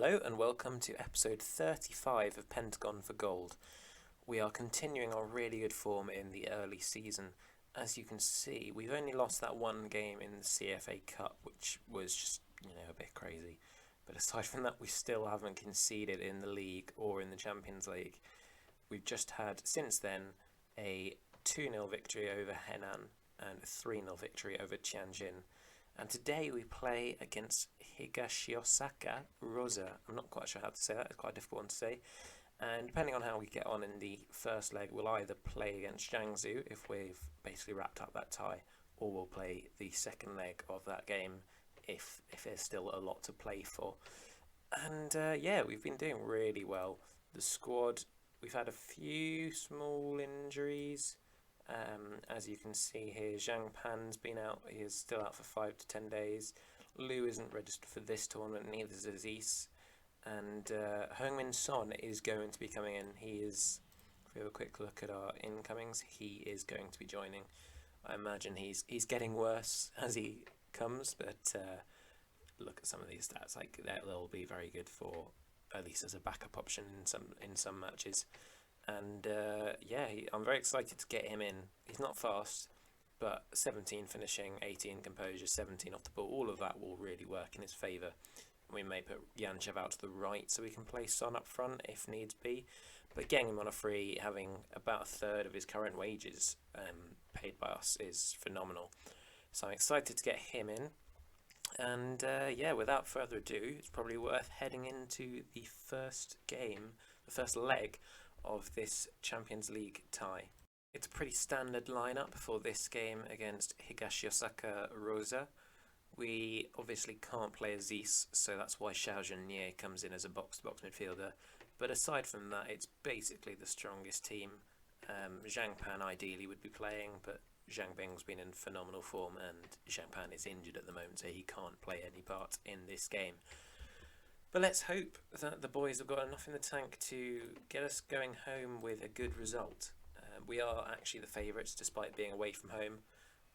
Hello and welcome to episode 35 of Pentagon for Gold. We are continuing our really good form in the early season. As you can see, we've only lost that one game in the CFA Cup, which was just, a bit crazy. But aside from that, we still haven't conceded in the league or in the Champions League. We've just had, since then, a 2-0 victory over Henan and a 3-0 victory over Tianjin. And today we play against Higashiosaka Rosa. I'm not quite sure how to say that, it's quite a difficult one to say. And depending on how we get on in the first leg, we'll either play against Jiangsu if we've basically wrapped up that tie, or we'll play the second leg of that game if there's still a lot to play for. And we've been doing really well. The squad, we've had a few small injuries. As you can see here, Zhang Pan's been out. He is still out for 5 to 10 days. Liu isn't registered for this tournament, neither is Aziz. And Heung-min Son is going to be coming in. He is, if we have a quick look at our incomings, he is going to be joining. I imagine he's getting worse as he comes, but look at some of these stats. Like they'll be very good for, at least as a backup option in some matches. And I'm very excited to get him in. He's not fast, but 17 finishing, 18 composure, 17 off the ball, all of that will really work in his favour. We may put Yanchev out to the right so we can play Son up front if needs be. But getting him on a free, having about a third of his current wages paid by us is phenomenal. So I'm excited to get him in. And without further ado, it's probably worth heading into the first game, the first leg of this Champions League tie. It's a pretty standard lineup for this game against Higashiosaka Rosa. We obviously can't play Aziz, so that's why Xiaozhen Nie comes in as a box-to-box midfielder. But aside from that, it's basically the strongest team. Zhang Pan ideally would be playing, but Zhang Bing's been in phenomenal form and Zhang Pan is injured at the moment, so he can't play any part in this game. But let's hope that the boys have got enough in the tank to get us going home with a good result. We are actually the favourites despite being away from home,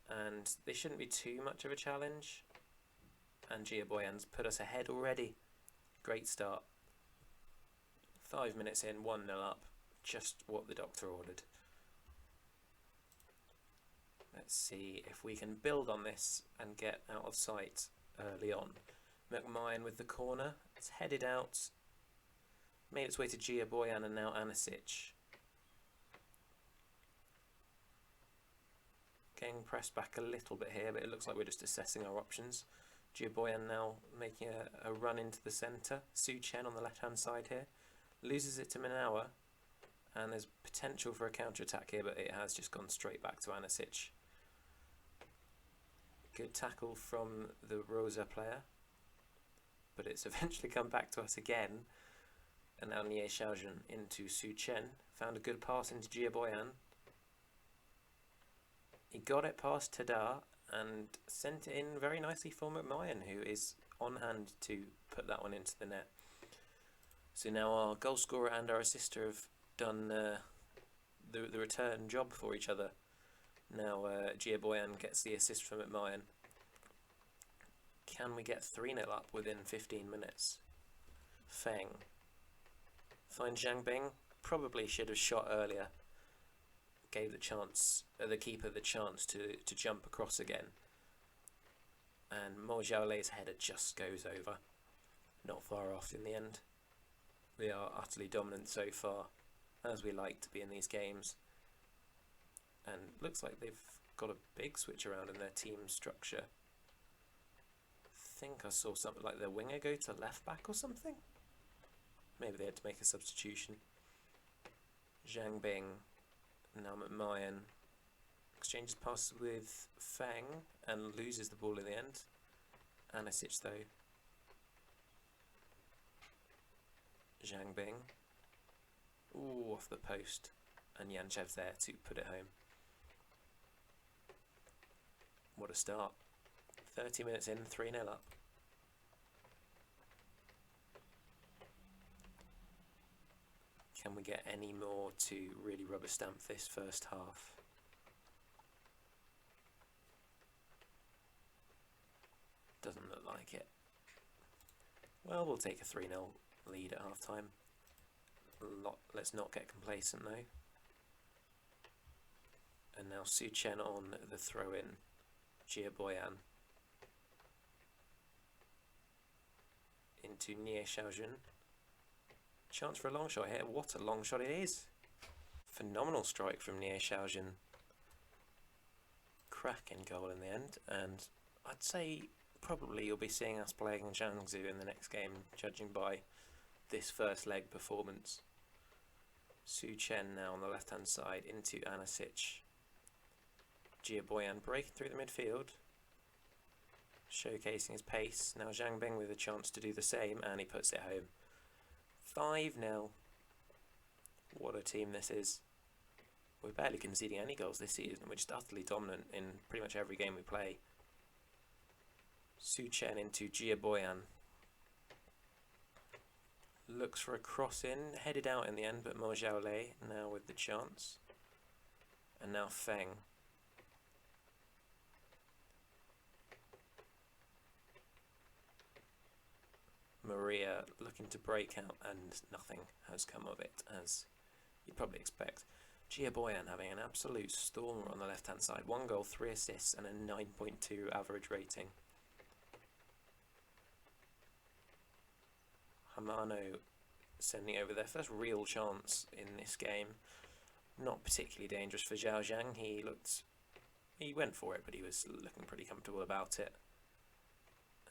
and they shouldn't be too much of a challenge. And Gia Boyan's put us ahead already. Great start. 5 minutes in, 1-0 up. Just what the doctor ordered. Let's see if we can build on this and get out of sight early on. McMahon with the corner. It's headed out. Made its way to Gia Boyan and now Anisic. Getting pressed back a little bit here, but it looks like we're just assessing our options. Gia Boyan now making a run into the centre. Su Chen on the left-hand side here. Loses it to Manawa. And there's potential for a counter-attack here, but it has just gone straight back to Anisic. Good tackle from the Rosa player. But it's eventually come back to us again. And now Nie Xiaozhen into Su Chen. Found a good pass into Gia Boyan. He got it past Tada and sent it in very nicely for McMahon, who is on hand to put that one into the net. So now our goal scorer and our assister have done the return job for each other. Now Gia Boyan gets the assist from McMahon. Can we get 3-0 up within 15 minutes? Feng. Find Zhang Bing. Probably should have shot earlier. Gave the keeper the chance to jump across again. And Mo Xiaolei's header just goes over. Not far off in the end. We are utterly dominant so far, as we like to be in these games. And looks like they've got a big switch around in their team structure. I think I saw something like their winger go to left back or something. Maybe they had to make a substitution. Zhang Bing. Now McMahon exchanges passes with Feng and loses the ball in the end. Anisic though. Zhang Bing. Ooh, off the post. And Yanchev's there to put it home. What a start. 30 minutes in, 3-0 up. Can we get any more to really rubber stamp this first half? Doesn't look like it. Well, we'll take a 3-0 lead at half-time. Let's not get complacent though. And now Su Chen on the throw-in. Jia Boyan into Nie Xiaojun. Chance for a long shot here. What a long shot it is. Phenomenal strike from Nie Xiaojun. Cracking goal in the end. And I'd say probably you'll be seeing us playing Jiangsu in the next game, judging by this first leg performance. Su Chen now on the left-hand side into Anasic. Jia Boyan breaking through the midfield, showcasing his pace. Now Zhang Bing with a chance to do the same, and he puts it home. 5-0. What a team this is. We're barely conceding any goals this season. We're just utterly dominant in pretty much every game we play. Su Chen into Jia Boyan. Looks for a cross in, headed out in the end, but Mo Xiaolei now with the chance. And now Feng. Maria looking to break out, and nothing has come of it, as you'd probably expect. Jia Boyan having an absolute stormer on the left-hand side. 1 goal, 3 assists, and a 9.2 average rating. Hamano sending over their first real chance in this game. Not particularly dangerous for Zhao Zhang. He went for it, but he was looking pretty comfortable about it.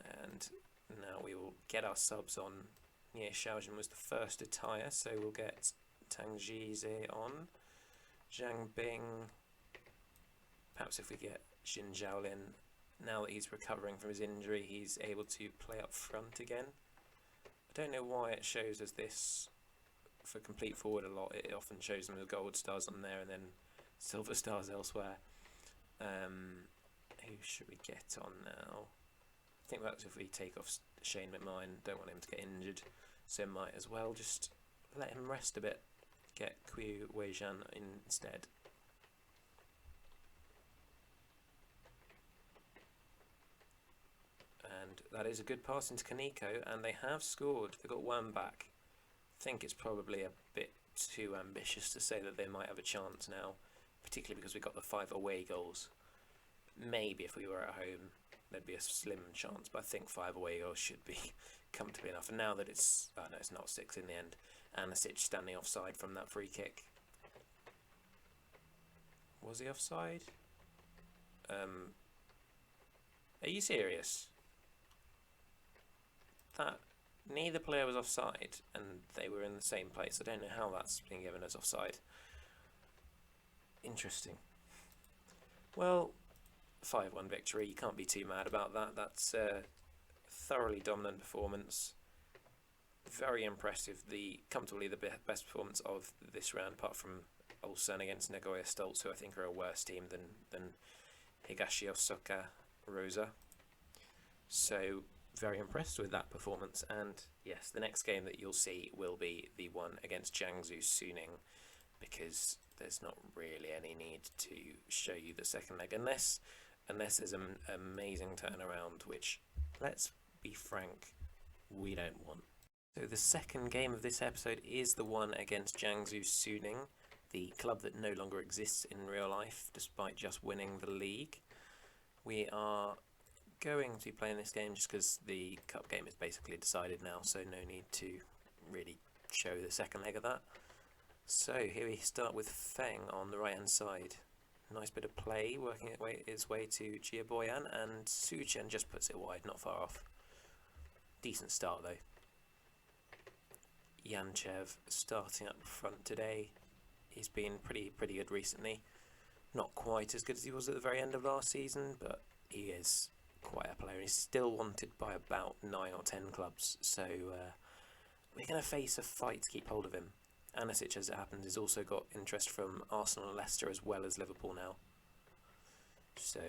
And now we will get our subs on. Nie Xiaojun was the first to tire, so we'll get Tang Jize on. Zhang Bing. Perhaps if we get Xin Zhaolin, now that he's recovering from his injury, he's able to play up front again. I don't know why it shows as this for complete forward a lot. It often shows them as gold stars on there and then silver stars elsewhere. Who should we get on now? I think that's if we take off Shane McMahon. Don't want him to get injured, so might as well just let him rest a bit. Get Qiu Weizhan in instead. And that is a good pass into Kaneko, and they have scored. They've got 1 back. I think it's probably a bit too ambitious to say that they might have a chance now, particularly because we got the 5 away goals. Maybe if we were at home, there'd be a slim chance, but I think 5 away goals should be comfortably enough. And now that it's, oh no, it's not 6 in the end. Anasic standing offside from that free kick. Was he offside? Are you serious? That neither player was offside, and they were in the same place. I don't know how that's been given as offside. Interesting. Well, 5-1 victory. You can't be too mad about that. That's a thoroughly dominant performance. Very impressive. Comfortably the best performance of this round, apart from Ulsan against Nagoya Stolz, who I think are a worse team than Higashiosaka Rosa. So very impressed with that performance, and yes, the next game that you'll see will be the one against Jiangsu Suning, because there's not really any need to show you the second leg unless there's an amazing turnaround, which, let's be frank, we don't want. So the second game of this episode is the one against Jiangsu Suning, the club that no longer exists in real life despite just winning the league. We are going to be playing this game just because the cup game is basically decided now, so no need to really show the second leg of that. So here we start with Feng on the right hand side. Nice bit of play, working its way to Jia Boyan, and Su Chen just puts it wide, not far off. Decent start though. Yanchev starting up front today. He's been pretty good recently. Not quite as good as he was at the very end of last season, but he is quite a player. He's still wanted by about 9 or 10 clubs, so we're going to face a fight to keep hold of him. Anasic, as it happens, has also got interest from Arsenal and Leicester as well as Liverpool now. So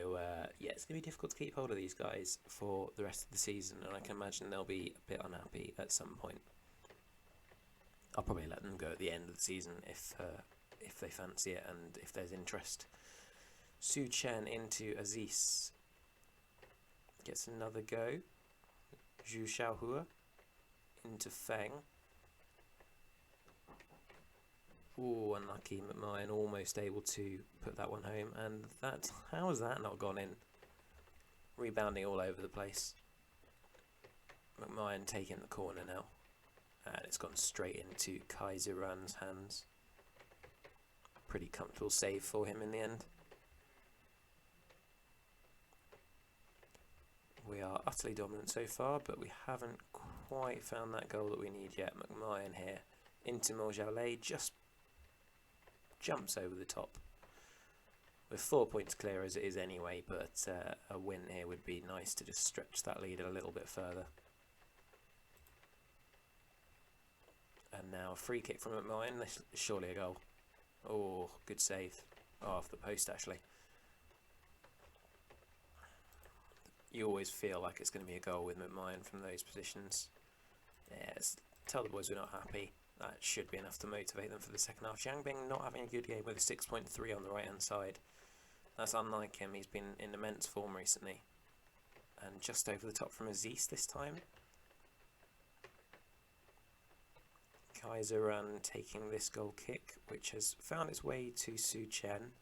yeah, it's going to be difficult to keep hold of these guys for the rest of the season, and I can imagine they'll be a bit unhappy at some point. I'll probably let them go at the end of the season if they fancy it and if there's interest. Su Chen into Aziz. Gets another go. Zhu Xiaohua. into Feng. Ooh, unlucky. McMahon almost able to put that one home. And that, how has that not gone in? Rebounding all over the place. McMahon taking the corner now. And it's gone straight into Kaiseran's hands. Pretty comfortable save for him in the end. We are utterly dominant so far, but we haven't quite found that goal that we need yet. McMahon here into Morjalet, just jumps over the top. We're 4 points clear as it is anyway, but a win here would be nice to just stretch that lead a little bit further. And now a free kick from McMahon. This is surely a goal. Oh, good save. Oh, off the post actually. You always feel like it's going to be a goal with McMahon from those positions. Yeah, tell the boys we're not happy. That should be enough to motivate them for the second half. Zhang Bing not having a good game with a 6.3 on the right hand side. That's unlike him. He's been in immense form recently. And just over the top from Aziz this time. Kaiseran taking this goal kick, which has found its way to Su Chen.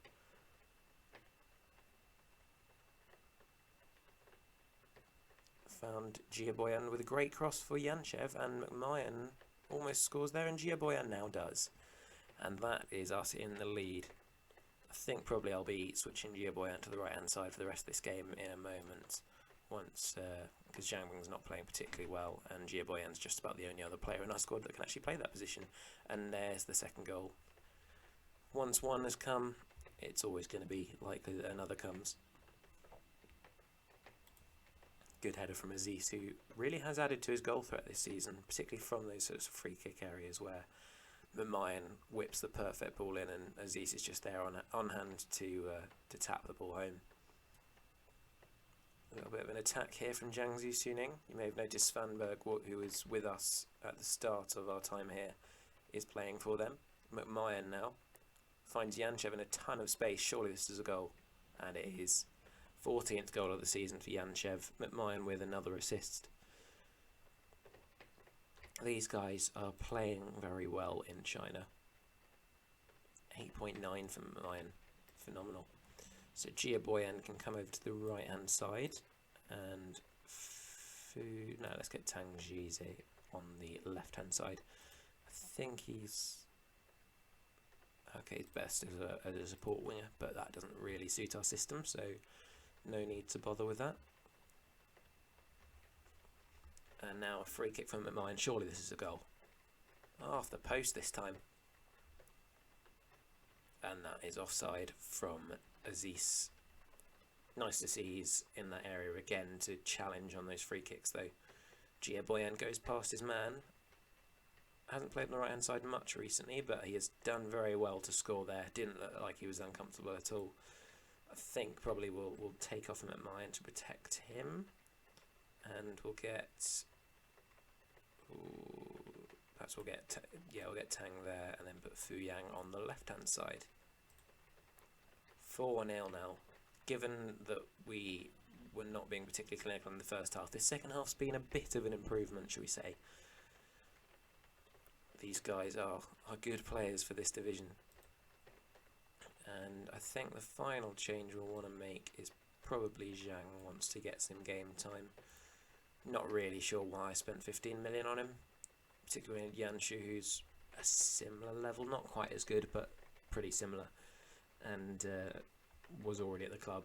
Found Giaboyan with a great cross for Yanchev, and McMahon almost scores there, and Giaboyan now does. And that is us in the lead. I think probably I'll be switching Giaboyan to the right hand side for the rest of this game in a moment. Once, because Zhang Bing's not playing particularly well, and Giaboyan's just about the only other player in our squad that can actually play that position. And there's the second goal. Once one has come, it's always going to be likely that another comes. Good header from Aziz, who really has added to his goal threat this season, particularly from those sorts of free kick areas where McMahon whips the perfect ball in and Aziz is just there on hand to tap the ball home. A little bit of an attack here from Jiangsu Suning. You may have noticed Svanberg, who was with us at the start of our time here, is playing for them. McMahon now finds Yanchev in a ton of space. Surely this is a goal, and it is. 14th goal of the season for Yanchev. McMahon with another assist. These guys are playing very well in China. 8.9 for McMahon. Phenomenal. So Giaboyan can come over to the right hand side, and let's get Tang Jize on the left hand side. I think he's best as a support winger, but that doesn't really suit our system, so no need to bother with that. And now a free kick from McMahon. Surely this is a goal. Off the post this time. And that is offside from Aziz. Nice to see he's in that area again to challenge on those free kicks though. Giaboyan goes past his man. Hasn't played on the right hand side much recently, but he has done very well to score there. Didn't look like he was uncomfortable at all. I think probably we'll take off him at mine to protect him. And we'll get... perhaps we'll get Tang there and then put Fu Yang on the left hand side. 4-0 now. Given that we were not being particularly clinical in the first half, this second half's been a bit of an improvement, shall we say. These guys are good players for this division. And I think the final change we'll want to make is probably Zhang wants to get some game time. Not really sure why I spent 15 million on him, particularly in Yanshu, who's a similar level, not quite as good, but pretty similar, and was already at the club.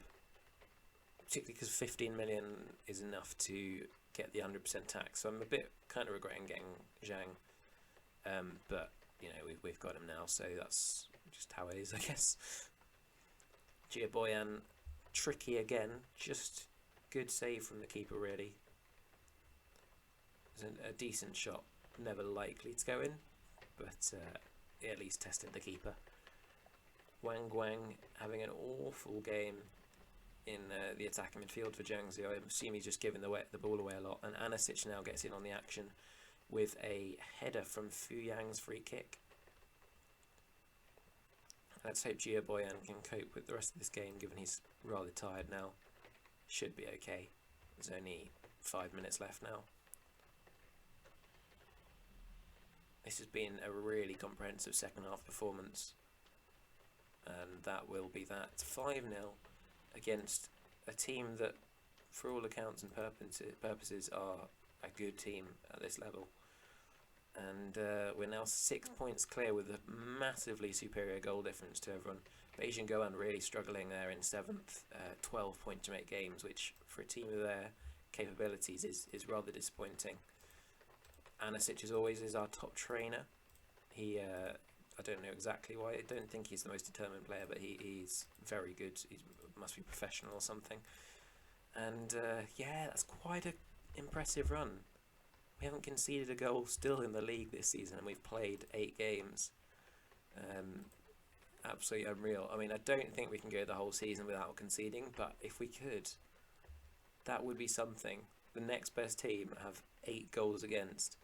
Particularly because 15 million is enough to get the 100% tax, so I'm a bit kind of regretting getting Zhang, but you know we've got him now, so that's just how it is, I guess. Giaboyan, tricky again, just good save from the keeper really. It was a decent shot, never likely to go in, but he at least tested the keeper. Wang Guang having an awful game in the attacking midfield for Jiangsu. I assume he's just giving the ball away a lot, and Anasic now gets in on the action with a header from Fu Yang's free kick. Let's hope Giaboyan can cope with the rest of this game, given he's rather tired now. Should be okay. There's only 5 minutes left now. This has been a really comprehensive second half performance, and that will be that 5-0 against a team that, for all accounts and purposes, are a good team at this level. And we're now 6 points clear with a massively superior goal difference to everyone. Beijing Goan really struggling there in 7th, 12 point to make games, which for a team of their capabilities is rather disappointing. Anasic, as always, is our top trainer. He, I don't know exactly why, I don't think he's the most determined player, but he's very good. He must be professional or something. And yeah, that's quite an impressive run. We haven't conceded a goal still in the league this season, and we've played 8 games. Absolutely unreal. I mean, I don't think we can go the whole season without conceding, but if we could, that would be something. The next best team have 8 goals against.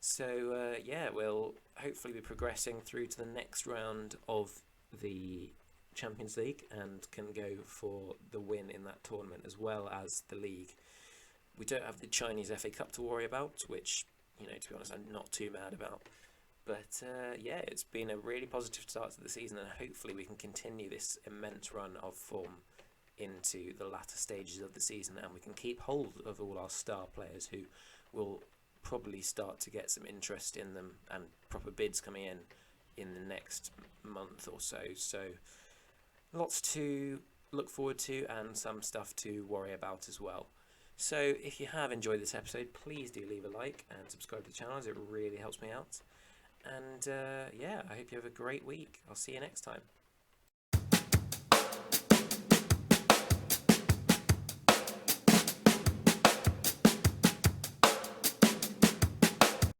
So yeah, we'll hopefully be progressing through to the next round of the Champions League and can go for the win in that tournament as well as the league. We don't have the Chinese FA Cup to worry about, which, you know, to be honest, I'm not too mad about. But yeah, it's been a really positive start to the season, and hopefully we can continue this immense run of form into the latter stages of the season, and we can keep hold of all our star players who will probably start to get some interest in them and proper bids coming in the next month or so. So lots to look forward to and some stuff to worry about as well. So if you have enjoyed this episode, please do leave a like and subscribe to the channel, as it really helps me out. And yeah, I hope you have a great week. I'll see you next time.